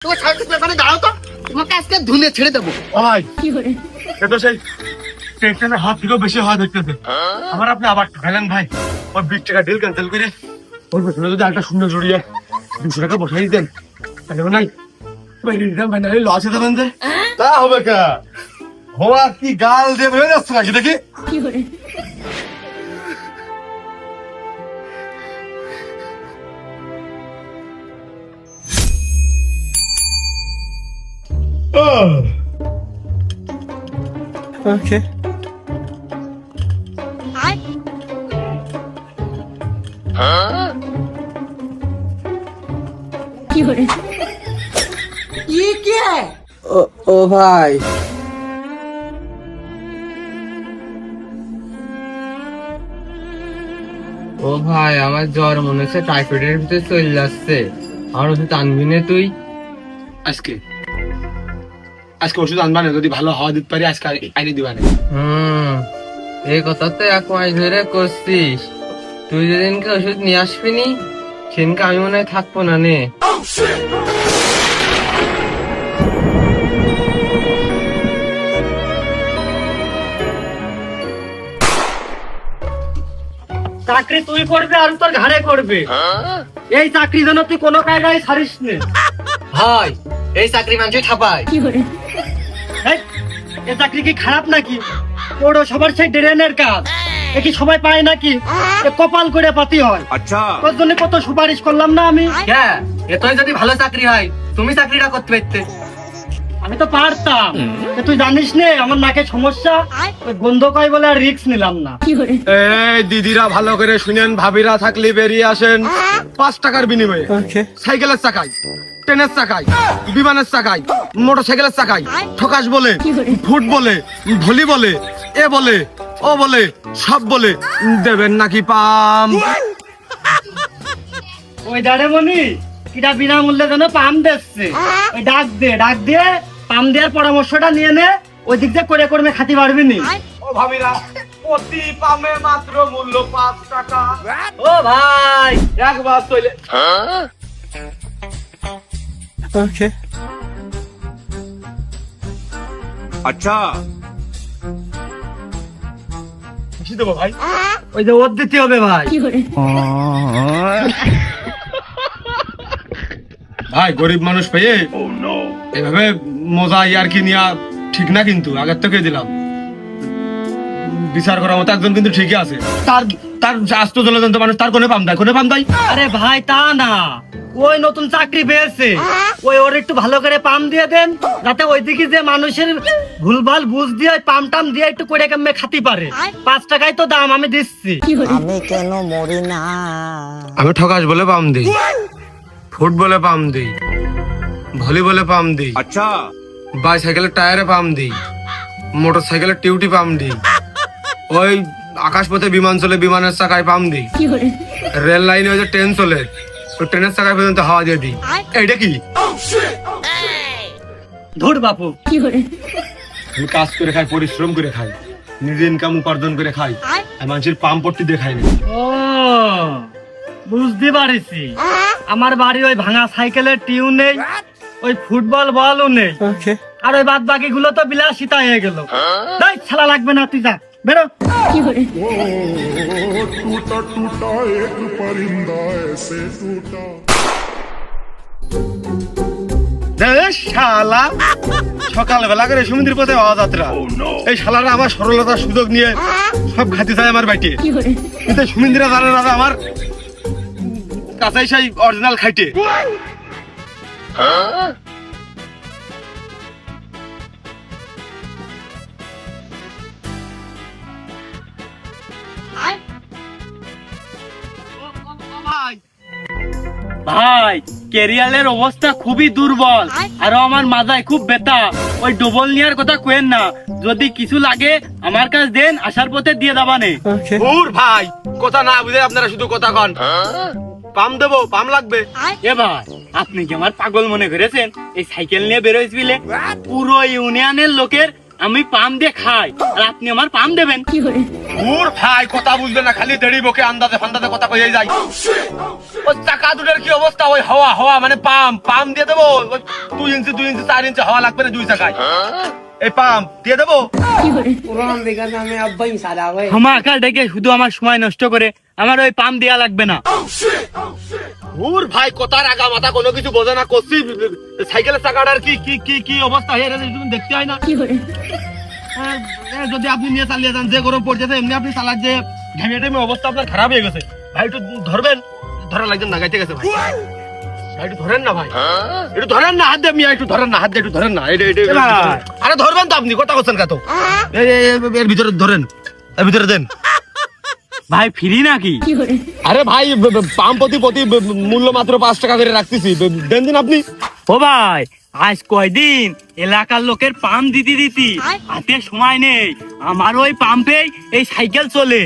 তোমার সাইকেল মানে দাঁড়াও তো, তোমাকে আজকে ধুনে ছেড়ে দেবো। ভাই এটা সেই টেনশনের হাত থেকেও বেশি হওয়া দেখতেছে আমার। আপনি আবার ঠকালেন ভাই। ওই 20 টাকা ডিল ক্যান্সেল করে ওর পেছনে যদি একটা শূন্য জড়িয়ে 200 টাকা বসাই দিতেন তাহলে নাই ফাইনালি লস হতে পারেন। তা হবে কা হওয়া কি গাল দিয়ে ভেবে যাচ্ছে নাকি দেখি। Okay. ये क्या है? ও ভাই আমার জ্বর মনে হচ্ছে টাইফয়েডের ভিতরে চলে যাচ্ছে। আর ওষুধ আনবি না তুই? আজকে ওষুধ আনবা না, যদি ভালো হওয়া দিতে পারি আজকে আইনে দিবা না। এই কথা তো 1 মাস ধরে করছিস। তুই যেদিনকে ওষুধ নিয়ে আসবি নি সেদিনকে আমি মনে হয় থাকবো না নে। চাকরি তুই করবে আর তোর ঘাড়ে করবে। এই চাকরি যেন তুই কোনো কায়দায় ছাড়িস নে। ভাই এই চাকরি মানুষই ঠাপায়। এই চাকরি কি খারাপ নাকি? ওরও সবার সেই ড্রেনের কাজ, এ কি সবাই পায় নাকি? এ কপাল করে পাতি হয়। আচ্ছা তোর জন্য কত সুপারিশ করলাম না আমি। হ্যাঁ এতই যদি ভালো চাকরি হয় তুমি চাকরিটা করতে পারতে। আমি তো পারতাম, তুই জানিস নে আমার নাকে সমস্যা, ওই গন্ধ কয় বলে আর রিস্ক নিলাম না। এই দিদিরা ভালো করে শুনেন, ভাবিরা থাকলে বেরিয়ে আসেন। 5 টাকার বিনিময়ে সাইকেলের চাকায়, ট্রেনের চাকায়, বিমানের চাকায়, মোটর সাইকেলের চাকায় ঠকাস বলে, ফুট বলে, ভলি বলে, এ বলে, ও বলে, সব বলে দেবেন নাকি পাম? ওই দাঁড়ে মনি কিটা বিনামূল্যে যেন পাম দিচ্ছে, ওই ডাক দিয়ে পাম দেওয়ার পরামর্শটা নিয়ে নে। ওই দিক দিয়ে করে কর্মে খাতি পারবি নি। ও ভাবিরা, প্রতি পামে মাত্র মূল্য 5 টাকা। ও ভাই একবার চলে Okay. আচ্ছা বেশি দেবো ভাই। ওই যে ওর দিতে হবে ভাই। ভাই গরিব মানুষ পেয়ে এভাবে মজা ইয়ার কি নিয়া ঠিক না, কিন্তু আগের থেকে দিলাম। বিচার করার মতো একজন কিন্তু ঠিকই আছে। তার তার আস্ত জলজন্ত মানুষ, তার কোনে পাম দেয়। আরে ভাই তা না, ওই নতুন চাকরি পেয়েছে, ওই ওর একটু ভালো করে পাম দিয়ে দেন, যাতে ওইদিকে যে মানুষের ভুলভাল বুঝ দিয়ে ওই পাম টাম দিয়ে একটু করে কেমনে খাতি পারে। 5 টাকায় তো দাম, আমি দিচ্ছি। আমি কেন মরি না? আমি ঠকাস বলে পাম দিই, ফুট বলে পাম দিই, ভলি বলে পাম দিই, আচ্ছা বাইসাইকেলের টায়ারে পাম দিই, মোটর সাইকেলের টিউটি পাম দিই, ওই আকাশপথে বিমান চলে বিমানের চাকায় পাম দিই, রেল লাইনে ওই যে ট্রেন চলে ওই ট্রেনের চাকায় পর্যন্ত হাওয়া দিয়ে দিই। এইটা কি? ধুর বাপু, আমি কাজ করে খাই, পরিশ্রম করে খাই, নিজে ইনকাম উপার্জন করে খাই, আর মানুষের পাম পট্টি দেখাই না। ও বুঝতে পারিছি। আমার বাড়ি ওই ভাঙা সাইকেলের টিউ নেই, ওই ফুটবল বলও নেই, আর ওই বাদ বাকি গুলো তো বিলাসিতা হয়ে গেল। ছাড়া লাগবে না, তুই যা বেরো। टूटा टूटा एक परिंदा ऐसे टूटा। শালা সকালবেলা করে সমুদ্রের পথে হওয়া যাত্রা, এই শালারা আমার সরলতার সুযোগ নিয়ে সব খাতে চায় আমার বাইটে, কিন্তু সুমিন্দিরা জানে না আমার কাঁচাই সাই অরিজিনাল খাইটে। ভাই কেরিয়ালের অবস্থা খুবই দুর্বল, আর আমার মাথায় খুব ব্যথা। ওই ডবল নেওয়ার কথা কেন না, যদি কিছু লাগে আমার কাছে দেন, আসার পথে দিয়ে দাবানে। দূর ভাই, কথা না বুঝে আপনারা শুধু কথা কন। পাম দেবো, পাম লাগবে। এ ভাই আপনি কি আমার পাগল মনে করেছেন? এই সাইকেল নিয়ে বেরোইছিলে, পুরো ইউনিয়নের লোকের আমি পাম দিয়ে খাই আর আপনি আমার পাম দেবেন। ওর ভাই কথা বুঝবে না, খালি দেড়ি বকে আন্দাজে ফান্দাজে কথা কইয়াই যায়। ওই চাকা দুটোর কি অবস্থা, ওই হাওয়া হাওয়া মানে পাম দিয়ে দেবো। 2 ইঞ্চি 4 ইঞ্চি হাওয়া লাগবে না 2 চাকায়, এই পাম দিয়ে দেবো। আমাকে ডেকে শুধু আমার সময় নষ্ট করে, আমার ওই পাম দেয়া লাগবে না। ওর ভাই কথার আগা মাথা কোনো কিছু বোঝে না, করছি সাইকেলের চাকাটার কি কি কি কি অবস্থা হয়ে গেছে তুমি দেখতে হয় না? যদি আপনি নিয়ে চালিয়ে যান, যে গরম পড়ছে এমনি আপনি চালার যে ঘেমে টেমে অবস্থা আপনার খারাপ হয়ে গেছে। ভাই একটু ধরবেন, ধরা লাগছে না, গাইতে গেছে ভাই। ভাই একটু ধরেন না, ভাই একটু ধরেন না, হাত দিয়ে মিয়া একটু ধরেন না, হাত দিয়ে একটু ধরেন না। আরে ধরবেন তো, আপনি কথা বলছেন কত? এর ভিতরে ধরেন, এর ভিতরে দেন। ভাই ফ্রি নাকি? আরে ভাই পাম প্রতি মূল্য মাত্র 5 টাকা করে রাখতেছি, দেন দিন আপনি। ও ভাই আজ কয়দিন এলাকার লোকের পাম দিতে হাতে সময় নেই, আমার ওই পাম্পে এই সাইকেল চলে।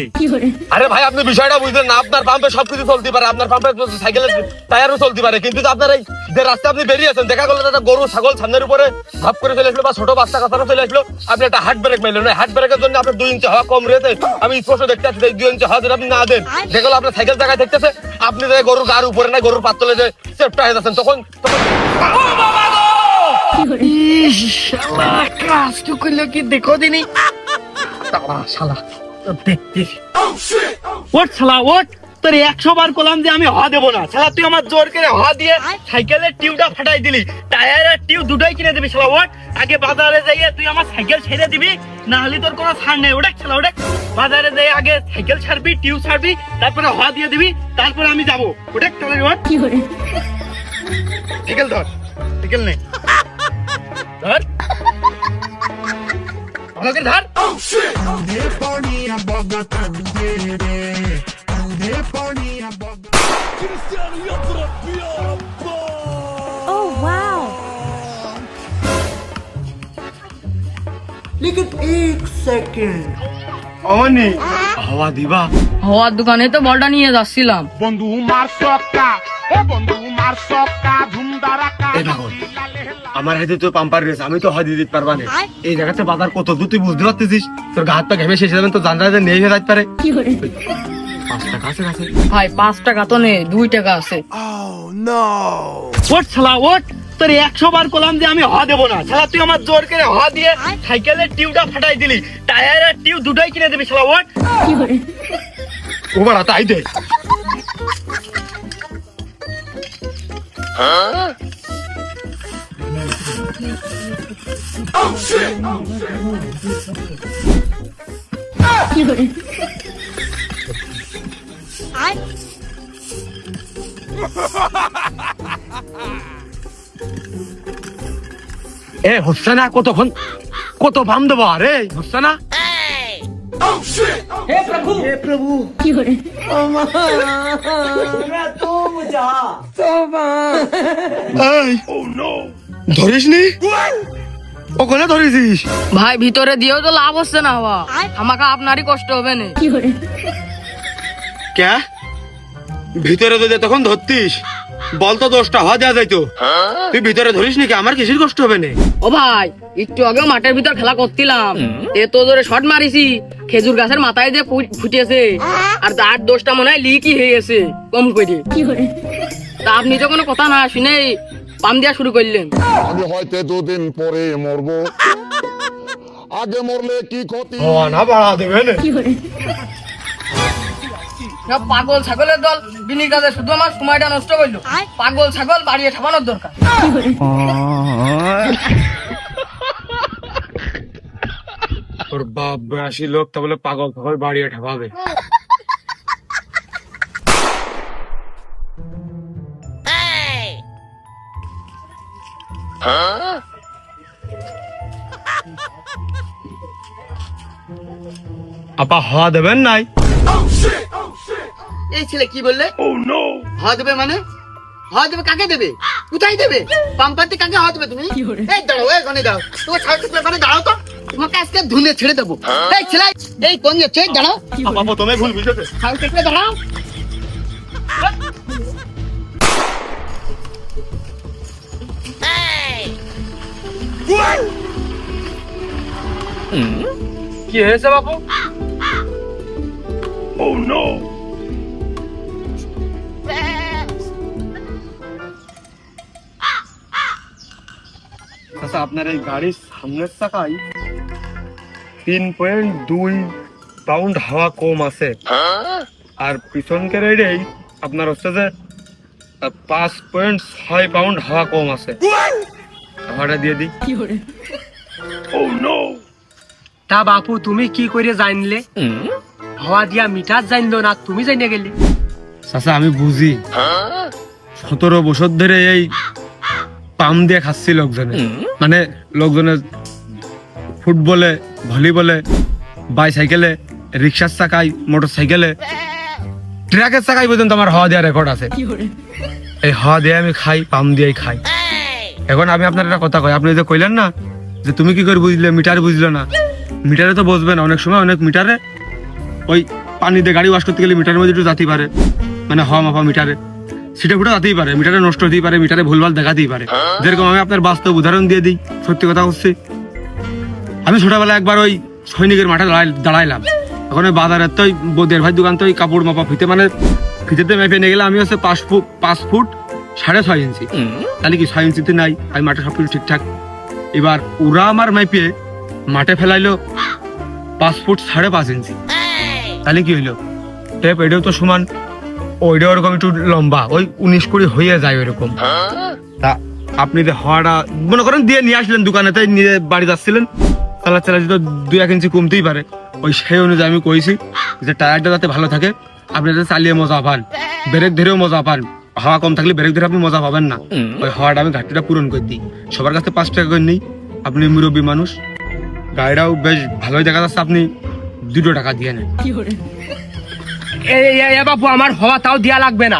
আরে ভাই আপনি বিষয়টা বুঝলেন না, আপনার পাম্পে সবকিছু চলতে পারে, আপনার পাম্পে সাইকেলের টায়ারও চলতে পারে, কিন্তু আপনার এই যে রাস্তায় আপনি বেরিয়েছেন, দেখা গেল একটা গরু ছাগল সামনের উপরে ধাপ করে চলে আসলো বা ছোট বাচ্চা কাছাড়া চলে আসলো, আপনি একটা হার্ট ব্রেক মারলেন। হার্ট ব্রেকের জন্য আপনার 2 ইঞ্চি হাওয়া কম রয়েছে, আমি স্পষ্ট দেখতে পাচ্ছি 2 ইঞ্চি হাওয়া যদি আপনি না দেন, যেগুলো আপনার সাইকেল জায়গায় দেখতেছে, আপনি যে গরুর গার উপরে না গরুর পাতলে যে চেপটা হয়ে যাচ্ছেন, তখন কি দেখো দিনি ওট শালা ওট, তোর 100 বার কলাম যে আমি হওয়া দেবো না, শালা তুই আমার জোর করে হওয়া দিয়ে সাইকেলের টিউবটা ফাটাই দিলি, টায়ারের টিউব দুটোই কিনে দিবি। শালা ওট, আগে বাজারে যাইয়ে তুই আমার সাইকেল ছেড়ে দিবি, না হলে তোর কোনো ছাড় নেই। ওটা শালা ওটা, বাজারে যাই আগে সাইকেল ছাড়বি, টিউব ছাড়বি, তারপরে হওয়া দিয়ে দিবি, তারপরে আমি যাবো। ওটা সাইকেল ধর, সাইকেল নেই ধর, আমাকে ধর। Oh wow! অনি হাওয়া দিবা। হওয়ার দোকানে তো বলটা নিয়ে যাচ্ছিলাম। বন্ধু মার সক্কা, ও বন্ধু মার সক্কা, ধুমধারাকা। এই দেখো আমার হাতে তো পাম্পার রয়েছে, আমি তো হাত দিতে পারবা না। এই জায়গাতে বাজার কত দূর তুই বুঝতে পারতেছিস? তোর গা হাত পা ঘেমে শেষ হয়ে যাবেন, তো জানলা যে নেই হয়ে যাইতে পারে। 5 টাকা আছে কাছে? ভাই 5 টাকা তো নেই, 2 টাকা আছে। ওট শালা ওট, তোর 100 বার কলাম যে আমি হওয়া দেবো না, শালা তুই আমার জোর করে হওয়া দিয়ে সাইকেলের টিউবটা ফাটাই দিলি, টায়ারের টিউব দুটোই কিনে দিবি। শালা ওট, ওবার হাতে আই দে। এ হচ্ছে না, কতক্ষণ কত পাম দেবো? আরে হচ্ছে না। ধরিস নি? ওখানে ধরেছিস? ভাই ভিতরে দিয়েও তো লাভ হচ্ছে না হওয়া, আমাকে আপনারই কষ্ট হবে না। কে ভিতরে যদি তখন ধরতিস বলতো 10টা হওয়া দেওয়া যাইতো, তুই ভিতরে ধরিস নি? আমার কিসের কষ্ট হবে না? ও ভাই একটু আগে মাঠের ভিতর খেলা করছিলাম, এত জোরে শট মারিছি, খেজুর গাছের মাথায় দিয়ে ফুটেছে, আর তার দোষটা মনে হয় লিকই হয়ে গেছে কম করে। তা আপনি তো কোনো কথা না শুনে পাম দেওয়া শুরু করলেন। আমি হয়তো 2 দিন পরে মরবো, আগে মরলে কি ক্ষতি? না বাড়া দেবে না। সব পাগল ছাগলের দল, বিনি কাজে শুধু আমার সময়টা নষ্ট করলো। পাগল ছাগল বাড়িয়ে ঠাপানোর দরকার। তোর বাপ 82 লোক তা বলে পাগল পাগল বাড়িয়ে ঠাপাবে। আপা হওয়া দেবেন নাই? এই ছেলে কি বললে? হওয়া দেবে মানে? হওয়া দেবে কাকে দেবে? কোথায় দেবে? পাম্পাতে কাকে হওয়া দেবে তুমি? এই দাঁড়াও, এখানে দাও, তোমার সাইকেল এখানে দাঁড়াও তো, তোমাকে আজকে ধুনে ছেড়ে দেবো। এই ছেলে, এই কোন যাচ্ছে? দাঁড়াও, আপা প্রথমে ভুল বুঝেছে। সাইকেলে দাঁড়াও। কি হয়েছে বাপু? আচ্ছা, আপনার এই গাড়ির সামনের চাকায় 3.2 পাউন্ড হাওয়া কম আছে, আর পিছনকের এটাই আপনার হচ্ছে যে 5.6 পাউন্ড হাওয়া কম আছে। হাওয়াটা দিয়ে দিই। তা বাপু তুমি কি করে জানলে? হাওয়া দিয়া মিটার জানলো না, তুমি জানিয়ে গেলে? চাচা আমি বুঝি, 17 বছর ধরে এই পাম দিয়ে খাচ্ছি লোকজনে, মানে লোকজনে ফুটবলে, ভলিবলে, বাইসাইকেলে, রিক্সার চাকায়, মোটর সাইকেলে, ট্রাকের চাকায় পর্যন্ত আমার হাওয়া দেওয়ার রেকর্ড আছে। এই হাওয়া দিয়ে আমি খাই, পাম দিয়েই খাই। এখন আমি আপনার একটা কথা কই, আপনি যে কইলেন না যে তুমি কি করে বুঝলে, মিটার বুঝলো না। মিটারে তো বুঝবে না, অনেক সময় অনেক মিটারে ওই পানি দিয়ে গাড়ি ওয়াশ করতে গেলে মিটারের মধ্যে একটু যাতেই পারে, মানে হাওয়া মাপা মিটারে সেটা ফুটে যাতেই পারে, মিটারে নষ্ট হতেই পারে, মিটারে ভুলভাল দেখাতেই পারে। যেরকম আমি আপনার বাস্তব উদাহরণ দিয়ে দিই, সত্যি কথা হচ্ছে, আমি ছোটবেলায় একবার ওই সৈনিকের মাঠে দাঁড়াইলাম। এখন ওই বাজারের তো বোদের ভাই দোকান তো ওই কাপড় মাপা ফিতে, মানে ফিতেতে মেপে নিয়ে গেলে আমি হচ্ছে 5 ফুট 6.5 ইঞ্চি, তাহলে কি 6 ইঞ্চিতে নাই, আমি মাঠে সবকিছু ঠিকঠাক। এবার ওরা আমার মেপে মাঠে ফেলাইলো 5 ফুট 5.5 ইঞ্চি, তাহলে কি হইলো, টেপ এটাও তো সমান, ওইটা ওরকম একটু লম্বা, ওই 19-20 হয়ে যায় ওইরকম। তা আপনি যে হাওয়াটা মনে করেন দিয়ে নিয়ে আসলেন দোকানেতে, নিয়ে বাড়ি যাচ্ছিলেন, চালাচ্ছি তো 2-1 ইঞ্চি কমতেই পারে। ওই সেই অনুযায়ী আমি কইছি যে টায়ারটা যাতে ভালো থাকে, আপনি যাতে চালিয়ে মজা পান, ব্রেক ধরেও মজা পান। হাওয়া কম থাকলে ব্রেক ধরে আপনি মজা পাবেন না। ওই হাওয়াটা আমি ঘাটতিটা পূরণ করে দিই। সবার কাছে 5 টাকা করে নিই, আপনি মুরব্বী মানুষ, গাড়িটাও বেশ ভালোই দেখা যাচ্ছে, আপনি 2 টাকা দিয়ে নেন। বাপু আমার হওয়া তাও দেয়া লাগবে না।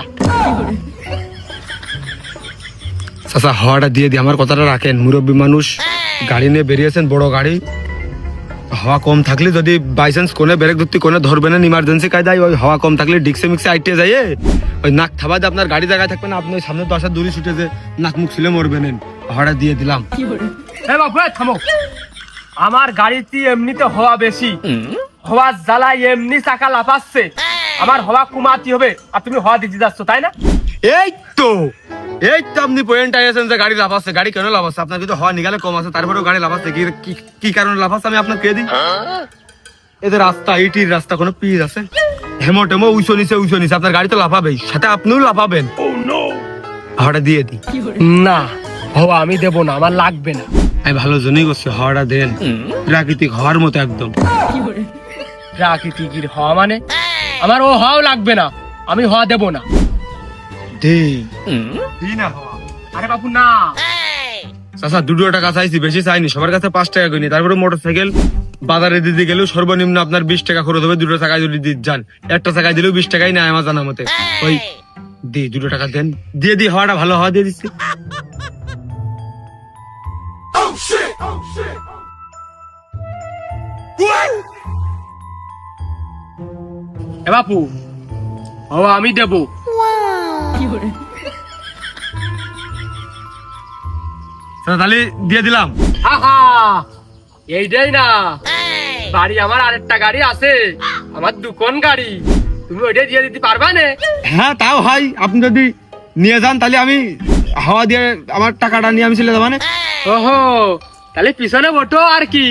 চাচা হাওয়াটা দিয়ে দিই, আমার কথাটা রাখেন, মুরব্বী মানুষ, গাড়ি নিয়ে বেরিয়েছেন, বড় গাড়ি, হাওয়া কম থাকলে যদি বাইচান্স কোনে ব্রেক ধরতে কোনে ধরবে না, ইমার্জেন্সি কায়দায় ওই হাওয়া কম থাকলে ডিক্সে মিক্সে আইটে যায়, ওই নাক থাবাতে আপনার গাড়ি জায়গায় থাকবে না, আপনি ওই সামনে 10 হাত দূরে ছুটে যে নাক মুখ ছিলে মরবে নেন। হাওয়াটা দিয়ে দিলাম। বাপু থামো, আমার গাড়িতে এমনিতে হওয়া বেশি, হওয়া জ্বালায় এমনি চাকা লাফাচ্ছে, আমার হওয়া কমাতে হবে, আর তুমি হওয়া দিতে যাচ্ছ, তাই না? এই তো আপনি পয়েন্ট আইছেন যে গাড়ি লাফাচ্ছে। গাড়ি কেন লাফাচ্ছে? আপনার কিন্তু হওয়া নিগালে কম আছে, তারপরেও গাড়ি লাফাচ্ছে। কি কারণে লাফাচ্ছে আমি আপনাকে কে দিই। এদের রাস্তা, ইটির রাস্তা, কোনো পিচ আছে? হেমো উঁচু নিচে, আপনার গাড়ি তো লাফাবেই, সাথে আপনিও লাফাবেন। হাওয়াটা দিয়ে দিই। না, হওয়া আমি দেবো না, আমার লাগবে না। আমি ভালো জন্যই করছি, হাওয়াটা দেন, প্রাকৃতিক হওয়ার মতো একদম। প্রাকৃতিক হওয়া মানে আমার ও হওয়াও লাগবে না, আমি হওয়া দেবো না। আরে বাবু না, চাচা 2 টাকা চাইছি, বেশি চাইনি, সবার কাছে 5 টাকা করিনি। তারপরে মোটর সাইকেল বাজারে দিতে গেলেও সর্বনিম্ন আপনার 20 টাকা খরচ হবে। 2 টাকায় যদি যান, 1 টাকায় দিলেও 20 টাকাই নেয় আমার জানা মতে। ওই 2 টাকা দেন, দিয়ে দিই, হাওয়াটা ভালো হাওয়া দিয়ে দিচ্ছি। এ বাপু হওয়া আমি দেবো। তাহলে দিয়ে দিলাম। আহা, এইটাই না, বাড়ি আমার আরেকটা গাড়ি আছে, আমার 2 গাড়ি, তুমি ওইটাই দিয়ে দিতে পারবা না? হ্যাঁ তাও হয়, আপনি যদি নিয়ে যান তাহলে আমি হাওয়া দিয়ে আমার টাকাটা নিয়ে আমি চলে যাবো না। ওহো, তাহলে পিছনে বটো আর কি,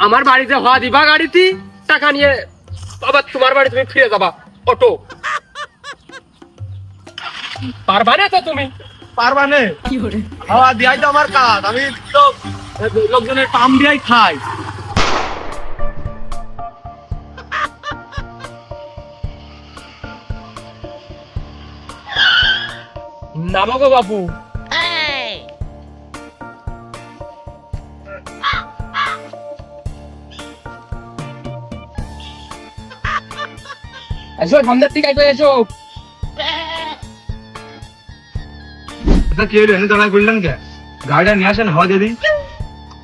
আমার বাড়িতে হওয়া দিবা গাড়িতে, টাকা নিয়ে আবার তোমার বাড়ি তুমি ফিরে যাবা অটো। পারবা না তো তুমি? পারবা না, হাওয়া দিয়াই তো আমার কাজ, আমি তো লোকজনের পাম দিয়াই খাই। নামো গো বাবু। এসো, সামনের দিকে এসো। কি হলো, এনে দাঁড়ায় করলেন কে? গাড়িটা নিয়ে আসেন, হাওয়া দিয়ে দিই।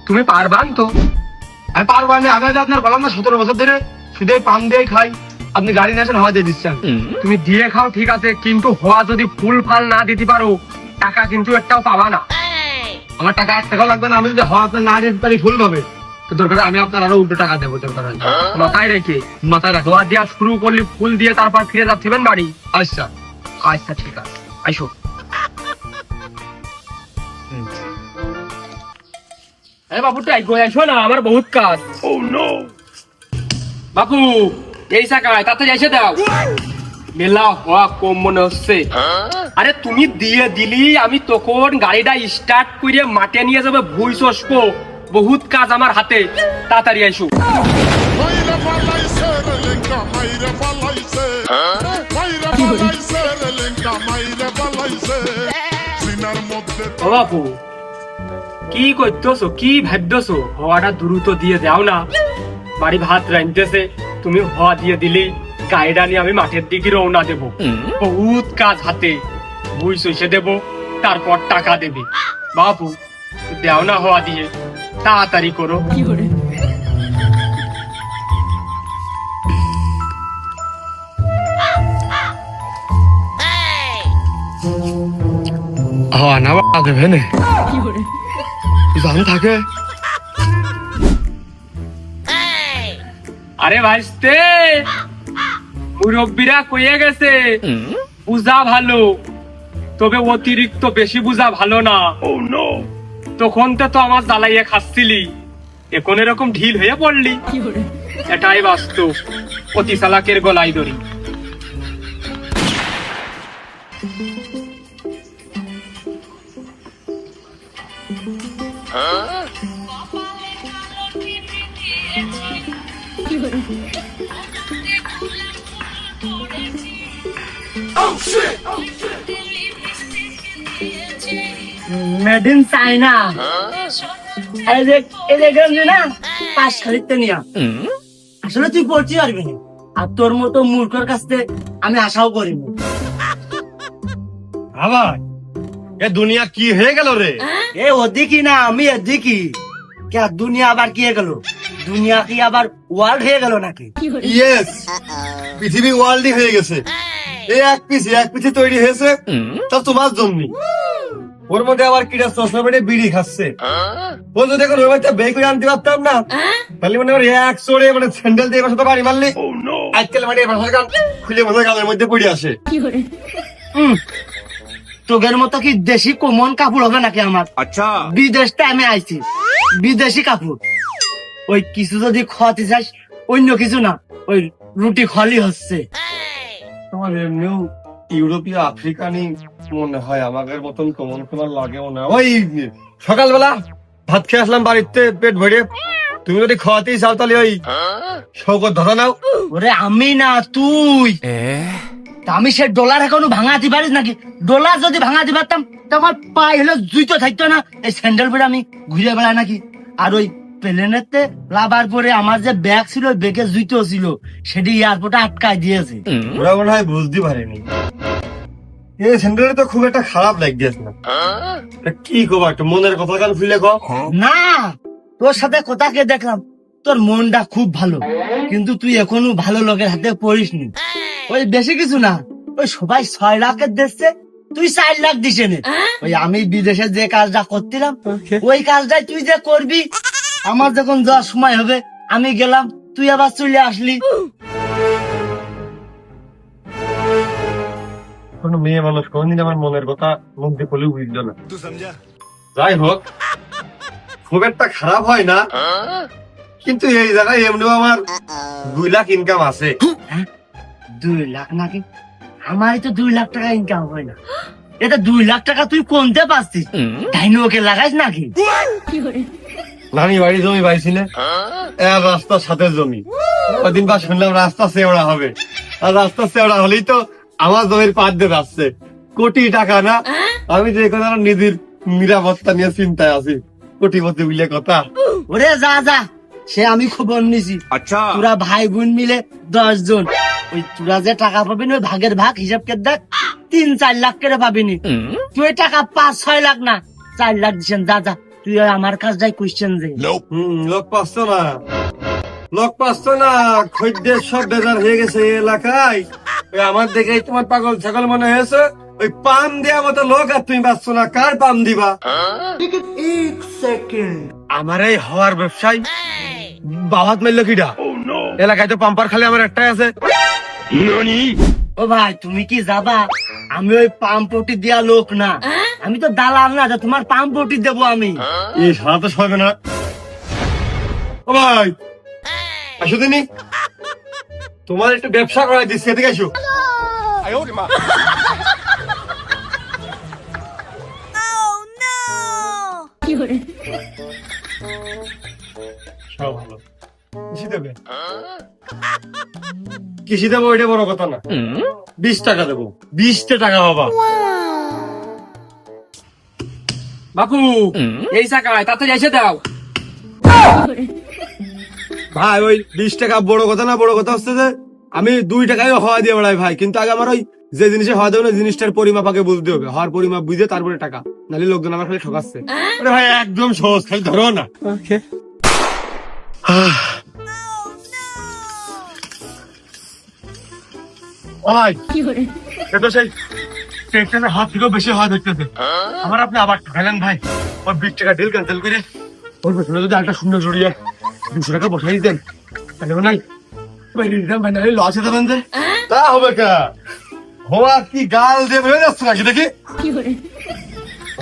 তুমি পারবান তো? আমি পারবো না, আগে আপনার বললাম না 17 বছর ধরে শুধু পাম দিয়েই খাই, আপনি গাড়ি নিয়ে আসেন, হাওয়া দিয়ে দিচ্ছেন। তুমি দিয়ে খাও ঠিক আছে, কিন্তু হওয়া যদি ফুল ফাল না দিতে পারো, টাকা কিন্তু একটাও পাবা না। আমার টাকা 1 টাকাও লাগবে না, আমি যদি হাওয়া আপনার না দিতে পারি ফুল ভাবে, তো দরকার আমি আপনার আরো উল্টো টাকা দেবো দরকার হয়। মাথায় রাখো আর দিয়া শুরু করলি ফুল দিয়ে তারপর ফিরে যাচ্ছিলেন বাড়ি। আচ্ছা আচ্ছা ঠিক আছে আইসো। বাবুটা আইসো না, আমার বহুত কাজ। বাবু এই সাকায় তাড়াতাড়ি এসে দাও, মেলা হওয়া কম মনে হচ্ছে। আরে তুমি দিয়ে দিলি, আমি তখন গাড়িটা স্টার্ট করে মাঠে নিয়ে যাবে ভুই চষবো, বহুত কাজ আমার হাতে, তাড়াতাড়ি আইসো। মাইরে পালাইছে রে লেঙ্কা, মাইরে পালাইছে, মাইরে পালাইছে রে লেঙ্কা, মাইরে পালাইছে সিনার মধ্যে। ও বাপু কি করতেছো, কি ভাবতেছো? হওয়াটা দ্রুত দিয়ে দাও না, বাড়ি ভাত রাঁধতেছে, তুমি হওয়া দিয়ে দিলি, গাড়িটা নিয়ে আমি মাঠের দিকে রওনা দেবো, বহুত কাজ হাতে, ভুই চষে দেবো, তারপর টাকা দেবে। বাপু দাও না হওয়া দিয়ে, তাড়াতাড়ি করো। হওয়া না আগে ভেনে জান থাকে। আরে ভাইস্তে, মুরব্বীরা কইয়ে গেছে বুঝা ভালো, তবে অতিরিক্ত বেশি বুঝা ভালো না। তখন তো আমার জ্বালাইয়া খাচ্ছিলি, এখন এরকম ঢিল হয়ে পড়লি, এটাই বাস্তব। অতি চালাকের গলায় দড়ি। মেড ইন চাইনা, এই দেখলাম যে না পাশ খালিতে নিয়া, আসলে তুই পড়তে পারবি না, আর তোর মতো মূর্খর কাছ থেকে আমি আশাও করিনি। আবার এ দুনিয়া কি হয়ে গেল রে? এ ওদিকই না, আমি এদিকই। কে দুনিয়া আবার কি হয়ে গেল? দুনিয়া কি আবার ওয়ার্ল্ড হয়ে গেল নাকি? ইয়েস, পৃথিবী ওয়ার্ল্ডই হয়ে গেছে। এই এক পিছে তৈরি হয়েছে, তা তোমার জন্য। ওর মধ্যে আবার কিটা চশমা পেটে বিড়ি খাচ্ছে। ও যদি এখন ওই বাচ্চা বের করে আনতে পারতাম না, তাহলে মানে এক চড়ে মানে স্যান্ডেল দিয়ে বাসাতে বাড়ি মারলি, আজকাল মানে বাসার গান খুলে বাসার গানের মধ্যে পড়ে আসে। তোগের মতো কি দেশি কমন কাপড় হবে নাকি আমার? আচ্ছা, বিদেশটা আমি আইছি, বিদেশি কাপড়। ওই কিছু যদি খাওয়াতে চাস, অন্য কিছু না, ওই রুটি খালি হচ্ছে। তোমার এমনিও ইউরোপীয় আফ্রিকানি মনে হয়, আমাদের মতন কমন তোমার লাগেও না। ওই সকালবেলা ভাত খেয়ে আসলাম বাড়িতে পেট ভরে, তুমি যদি খাওয়াতেই চাও তাহলে ওই শৌকত ধরা নাও। ওরে আমি না তুই, তা আমি সে ডলার এখনো ভাঙাতে পারিস নাকি? ডলার যদি ভাঙাতে পারতাম তো আমার পায়ে হলো জুতো থাকতো না, এই স্যান্ডেল পরে আমি ঘুরে বেড়াই নাকি? আর ওই প্লেনেতে লাভার পরে আমার যে ব্যাগ ছিল, ওই ব্যাগে জুতো ছিল, সেটি এয়ারপোর্টে আটকায় দিয়েছে। ওরা মনে হয় বুঝতে পারেনি। এই স্যান্ডেলটা তো খুব একটা খারাপ লাগতেছে না। কি কবা, একটু মনের কথা কান খুলে কও। না, তোর সাথে কথা কে দেখলাম, তোর মনটা খুব ভালো, কিন্তু তুই এখনো ভালো লোকের হাতে পড়িসনি। ওই বেশি কিছু না, ওই সবাই 6 লাখের দিচ্ছে, তুই 4 লাখ দিস নে। ওই আমি বিদেশে যে কাজটা করছিলাম, ওই কাজটাই তুই যে করবি। আমার যখন যাওয়ার সময় হবে, আমি গেলাম, তুই আবার চলে আসলি। কোন মেয়ে মানুষ কোনদিন আমার মনের কথা মুখ দিয়ে বলে বুঝলো না। যাই হোক, খুব একটা খারাপ হয় না, কিন্তু এই জায়গায় এমনিও আমার 2 লাখ ইনকাম আছে। 2 লাখ নাকি? আমারই তো 2 লাখ টাকা ইনকাম হয় না। এটা 2 লাখ টাকা তুই কোনতে পাচ্ছিস? ডাইনোকে লাগাইস নাকি? নানি বাড়ি জমি পাইছি না, রাস্তার সাথে জমি। ওদিন বা শুনলাম রাস্তা চেওড়া হবে, আর রাস্তা চেওড়া হলেই তো আমার জমির পাশ দিয়ে যাচ্ছে কোটি টাকা না। আমি যে কথা নিজের নিরাপত্তা নিয়ে চিন্তায় আছি, কোটিপতি বলে কথা। ওরে যা যা, সে আমি খবর নিছি। আচ্ছা, তোরা ভাই বোন মিলে 10 জন, ওই তোরা যে টাকা পাবি না, ওই ভাগের ভাগ হিসাব করে দেখ, 3-4 লাখ করে পাবিনি। তুই ওই টাকা 5-6 লাখ না 4 লাখ দিছেন। যা যা, তুই ওই আমার কাজটাই কোশ্চেন দে। লোক পাচ্ছ না, লোক পাচ্ছ না, খদ্দের সব বেজার হয়ে গেছে এই এলাকায়। ওই আমার দেখেই তোমার পাগল ছাগল মনে হয়েছে, ওই পাম দেওয়া মতো লোক আর তুমি পাচ্ছ না, কার পাম দিবা? আমার এই হওয়ার ব্যবসায় বাবাত মারলো কিডা? এলাকায় তো পাম্পার খালি আমার একটাই আছে। ও ভাই তুমি কি যাবা? আমি ওই পাম্পটি দেয়া লোক না, আমি তো দালাল না যে তোমার পাম্পটি দেবো আমি। এই সারা তো সবে না। ও ভাই আসো দিনি, তোমার একটু ব্যবসা করাই দিচ্ছি, এদিকে আসো। সব ভালো। কৃষি দেবে? কৃষি দেবো ওইটা বড় কথা না, 20 টাকা দেবো। 20টা টাকা বাবা। বাপু এই চাকায় তাতে যাইছে দাও। ভাই ওই 20 টাকা বড় কথা না, বড় কথা হচ্ছে যে আমি 2 টাকায় হওয়া দিয়ে বেড়াই ভাই, কিন্তু আগে আমার ওই যে জিনিসে হওয়া দেবে না, জিনিসটার পরিমাপ আগে বুঝতে হবে, হওয়ার পরিমাপ বুঝে তারপরে টাকা, নাহলে লোকজন আমার খালি ঠকাচ্ছে। আরে ভাই একদম সহজ, খালি ধরো না। ভাই এটা সেই টেকটার হাত থেকেও বেশি হওয়া দেখতেছে আমার। আপনি আবার ঠকালেন ভাই, ওই 20 টাকা ডিল ক্যান্সেল করে ওর পেছনে যদি একটা শূন্য জড়িয়ে 200 টাকা বসাই দিতেন তাহলে নাই লস হতে পারেন। তা হবে কা হওয়া কি গাল দিয়ে বেরোয় যাচ্ছে নাকি দেখি?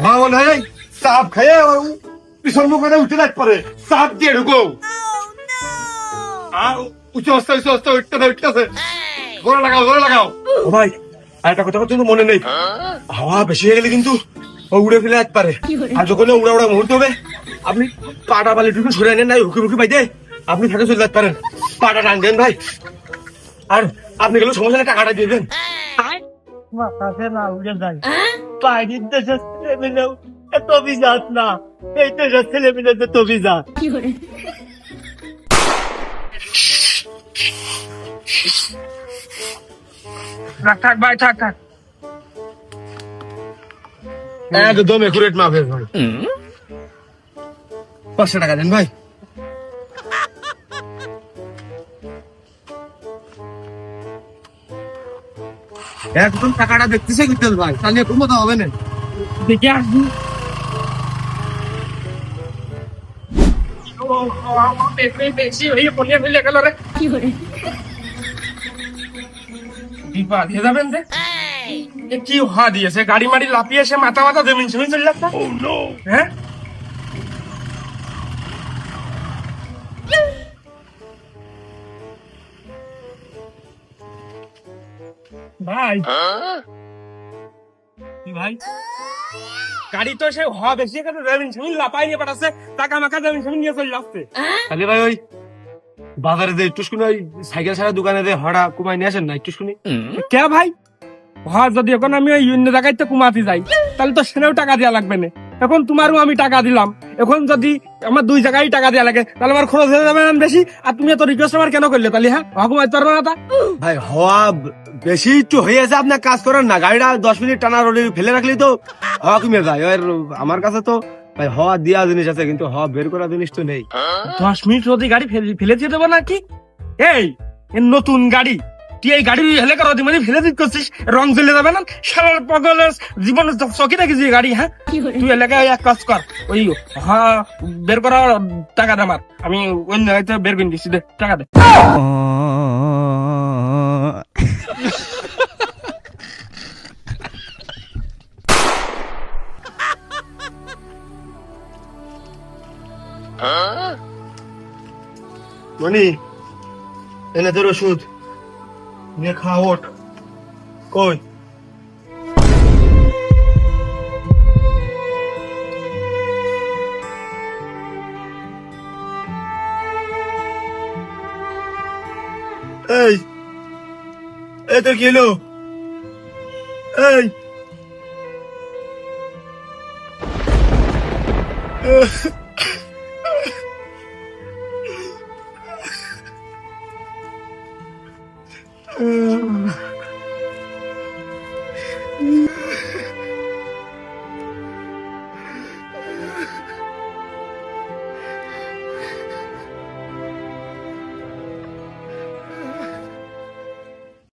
হ্যাঁ মনে হয় চাপ খাইয়ে পিছন মুখ উঠে রাখ পরে চাপ দিয়ে ঢুকো। উঁচু অবস্থা উঠতেছে, গোড়া লাগাও গোড়া লাগাও। ও ভাই আর একটা কথা কিন্তু মনে নেই, হাওয়া বেশি হয়ে গেলে কিন্তু ও উড়ে ফেলে এক পারে, আর যখন উড়া উড়া মুহূর্ত হবে আপনি পাটা পালি টুকু সরে নেন, নাই হুকি মুখি পাইতে আপনি থাকে চলে যেতে পারেন। পাটা টান দেন ভাই, আর আপনি গেলে সমস্যা নেই, টাকাটা দিয়ে দেন। মাথাতে না উড়ে যায়, বাইরের দেশের ছেলে মিলেও এত অভিজাত না, এই দেশের ছেলে মিলে এত অভিজাত। থাক ভাই থাক থাক। একদম একুরেট মাপের ভাই। 500 টাকা দেন ভাই। একদম টাকাটা দেখতেছে কিন্তু ভাই, তাহলে কোনো কথা হবে না। দেখে আসবি। বেশি হয়ে পড়ে ফেলে গেল রে। দীপা দিয়ে যাবেন যে কি হা দিয়েছে, গাড়ি মাড়ি লাপিয়ে এসে মাথা মাথা জমিন জমিন চলে যাচ্ছে। হ্যাঁ ভাই ভাই গাড়ি তো সে হওয়া বেশি এখানে জমিন জমিন লাপাই নিয়ে পাঠাচ্ছে, টাকা মাখা জমিন জমিন নিয়ে চলে যাচ্ছে। তাহলে ভাই ওই বাজারে যে একটু শুনে ওই সাইকেল ছাড়া দোকানে যে হড়া কুমাই নিয়ে আসেন না একটু শুনি। কে ভাই হ্যাঁ যদি এখন আমি ওই অন্য জায়গায় তো কুমাতে যাই তাহলে তো সেটাও টাকা দেওয়া লাগবে না। এখন তোমারও আমি টাকা দিলাম, এখন যদি আমার 2 জায়গায় টাকা দেওয়া লাগে তাহলে আমার খরচ হয়ে যাবে না বেশি। আর তুমি এত রিকোয়েস্ট আমার কেন করলে তাহলে? হ্যাঁ ঘুমাইতে পারবে না তা ভাই হওয়া বেশি একটু হয়ে আছে, আপনার কাজ করেন না, গাড়িটা 10 মিনিট টানা রোডে ফেলে রাখলি তো হওয়া কমে যায়। আর আমার কাছে তো ভাই হওয়া দেওয়া জিনিস আছে কিন্তু হওয়া বের করা জিনিস তো নেই। 10 মিনিট রোদে গাড়ি ফেলে দিয়ে দেবো নাকি? এই নতুন গাড়ি, তুই এই গাড়ি হেলে করা মানে ফেলে দিতে করছিস, রং জ্বলে যাবে না সারার পগলের জীবন চকি রাখিস গাড়ি। হ্যাঁ তুই এলাকায় এক কাজ কর, ওই হ্যাঁ বের করা টাকা দে আমার, আমি অন্য হয়তো বের করে দিচ্ছি, দে টাকা দে। মনি এনে তোর ওষুধ নিয়ে খাওয়া ওঠ। কই এই এই তোর কি হলো? এই